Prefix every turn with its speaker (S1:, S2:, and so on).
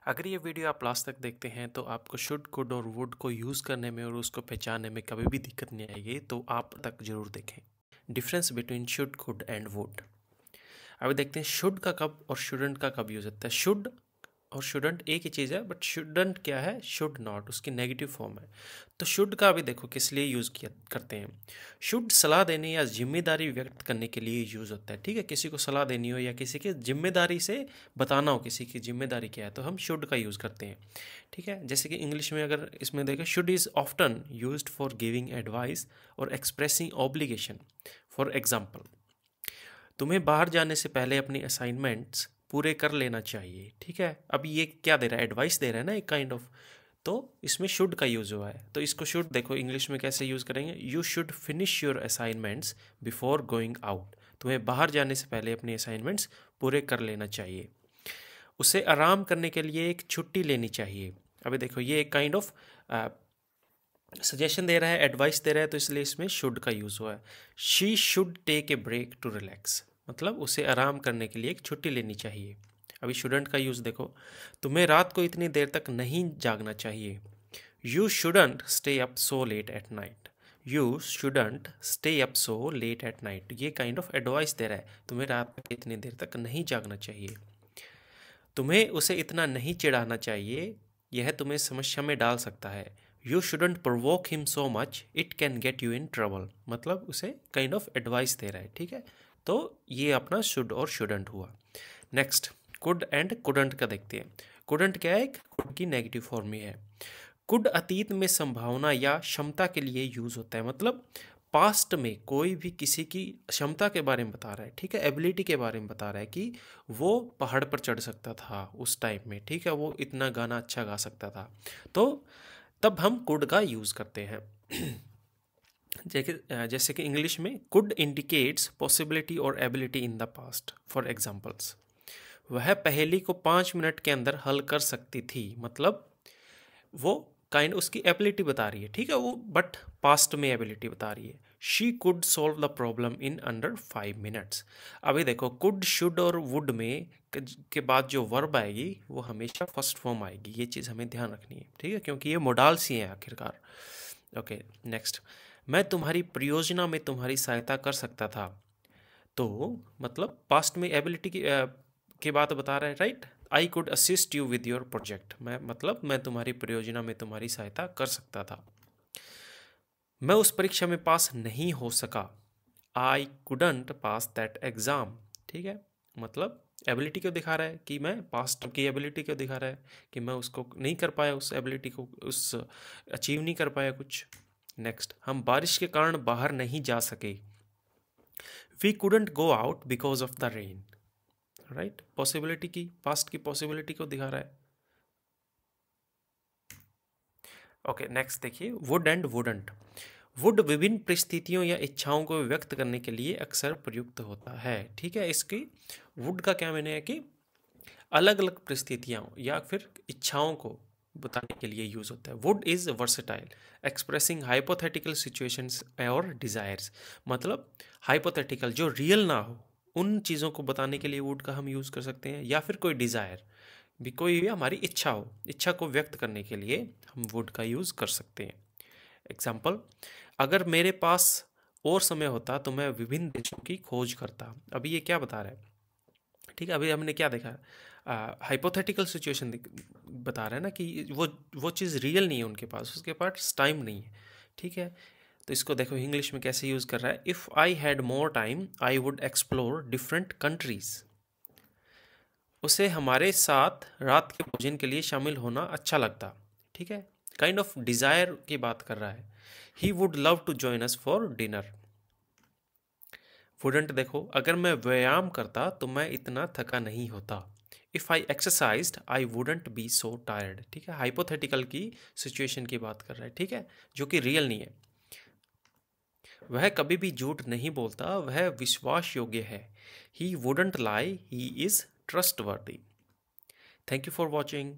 S1: अगर ये वीडियो आप लास्ट तक देखते हैं तो आपको शुड कुड और वुड को यूज़ करने में और उसको पहचानने में कभी भी दिक्कत नहीं आएगी, तो आप तक जरूर देखें। Difference between should could and would. अभी देखते हैं शुड का कब और शुडंट का कब यूज़ होता है। शुड और शुडंट एक ही चीज़ है, बट शुडंट क्या है, शुड नॉट, उसकी नेगेटिव फॉर्म है। तो शुड का अभी देखो किस लिए यूज़ किया करते हैं। शुड सलाह देने या जिम्मेदारी व्यक्त करने के लिए यूज़ होता है। ठीक है, किसी को सलाह देनी हो या किसी की जिम्मेदारी से बताना हो किसी की जिम्मेदारी क्या है, तो हम शुड का यूज़ करते हैं। ठीक है, जैसे कि इंग्लिश में अगर इसमें देखें, should is often used for giving advice और एक्सप्रेसिंग ऑब्लिगेशन। फॉर एग्जाम्पल, तुम्हें बाहर जाने से पहले अपनी असाइनमेंट्स पूरे कर लेना चाहिए। ठीक है, अब ये क्या दे रहा है, एडवाइस दे रहा है ना एक काइंड ऑफ। तो इसमें शुड का यूज़ हुआ है, तो इसको शुड देखो इंग्लिश में कैसे यूज़ करेंगे। You should finish your assignments before going out. तुम्हें बाहर जाने से पहले अपनी असाइनमेंट्स पूरे कर लेना चाहिए। उसे आराम करने के लिए एक छुट्टी लेनी चाहिए। अभी देखो ये एक काइंड ऑफ सजेशन दे रहा है, एडवाइस दे रहा है, तो इसलिए इसमें शुड का यूज़ हुआ है। She should take a break to relax, मतलब उसे आराम करने के लिए एक छुट्टी लेनी चाहिए। अभी शुडंट का यूज़ देखो, तुम्हें रात को इतनी देर तक नहीं जागना चाहिए। You shouldn't stay up so late at night. You shouldn't stay up so late at night, ये काइंड ऑफ एडवाइस दे रहा है, तुम्हें रात तक इतनी देर तक नहीं जागना चाहिए। तुम्हें उसे इतना नहीं चिढ़ाना चाहिए, यह तुम्हें समस्या में डाल सकता है। You shouldn't provoke him so much, it can get you in trouble, मतलब उसे काइंड ऑफ एडवाइस दे रहा है। ठीक है, तो ये अपना शुड और शुडंट हुआ। नेक्स्ट, कुड एंड कुडंट का देखते हैं। कुडंट क्या है, कुड की नेगेटिव फॉर्म में है। कुड अतीत में संभावना या क्षमता के लिए यूज होता है, मतलब पास्ट में कोई भी किसी की क्षमता के बारे में बता रहा है। ठीक है, एबिलिटी के बारे में बता रहा है कि वो पहाड़ पर चढ़ सकता था उस टाइम में। ठीक है, वो इतना गाना अच्छा गा सकता था, तो तब हम कुड का यूज़ करते हैं। जैसे कि इंग्लिश में कुड इंडिकेट्स पॉसिबिलिटी और ability in the past. For examples, वह पहेली को 5 मिनट के अंदर हल कर सकती थी, मतलब वो काइंड उसकी एबिलिटी बता रही है। ठीक है, वो बट पास्ट में एबिलिटी बता रही है। She could solve the problem in under 5 minutes. अभी देखो कुड, शुड और वुड में के बाद जो वर्ब आएगी वो हमेशा फर्स्ट फॉर्म आएगी, ये चीज़ हमें ध्यान रखनी है। ठीक है, क्योंकि ये मोडाल सी हैं आखिरकार। ओके, नेक्स्ट, मैं तुम्हारी परियोजना में तुम्हारी सहायता कर सकता था, तो मतलब पास्ट में एबिलिटी की बात बता रहा है, right. I could assist you with your project, मैं मतलब मैं तुम्हारी परियोजना में तुम्हारी सहायता कर सकता था। मैं उस परीक्षा में पास नहीं हो सका, I couldn't pass that exam. ठीक है, मतलब एबिलिटी क्यों दिखा रहा है कि मैं पास्ट की एबिलिटी क्यों दिखा रहा है कि मैं उसको नहीं कर पाया, उस एबिलिटी को उस अचीव नहीं कर पाया कुछ। नेक्स्ट, हम बारिश के कारण बाहर नहीं जा सके। We couldn't go out because of the rain, right. Possibility की, पास्ट की पॉसिबिलिटी को दिखा रहा है। ओके, नेक्स्ट देखिए, वुड एंड वुडंट। वुड विभिन्न परिस्थितियों या इच्छाओं को व्यक्त करने के लिए अक्सर प्रयुक्त होता है। ठीक है, इसकी वुड का क्या माने है कि अलग अलग परिस्थितियों या फिर इच्छाओं को बताने के लिए यूज होता है। Would is versatile, expressing hypothetical situations और डिजायर्स, मतलब हाइपोथेटिकल जो रियल ना हो उन चीज़ों को बताने के लिए वुड का हम यूज़ कर सकते हैं, या फिर कोई डिज़ायर भी, कोई भी हमारी इच्छा हो, इच्छा को व्यक्त करने के लिए हम वुड का यूज़ कर सकते हैं। एग्जाम्पल, अगर मेरे पास और समय होता तो मैं विभिन्न देशों की खोज करता। अभी ये क्या बता रहा है, ठीक है, अभी हमने क्या देखा, हाइपोथेटिकल सिचुएशन बता रहा है ना कि वो चीज़ रियल नहीं है उनके पास, उसके पास टाइम नहीं है। ठीक है, तो इसको देखो इंग्लिश में कैसे यूज़ कर रहा है। If I had more time I would explore different countries. उसे हमारे साथ रात के भोजन के लिए शामिल होना अच्छा लगता। ठीक है, काइंड ऑफ डिज़ायर की बात कर रहा है। He would love to join us for dinner. Wouldn't देखो, अगर मैं व्यायाम करता तो मैं इतना थका नहीं होता। If I exercised I wouldn't be so tired. ठीक है, हाइपोथेटिकल की सिचुएशन की बात कर रहा है, ठीक है, जो कि रियल नहीं है। वह कभी भी झूठ नहीं बोलता, वह विश्वास योग्य है। ही wouldn't lie, he is trustworthy. Thank you for watching.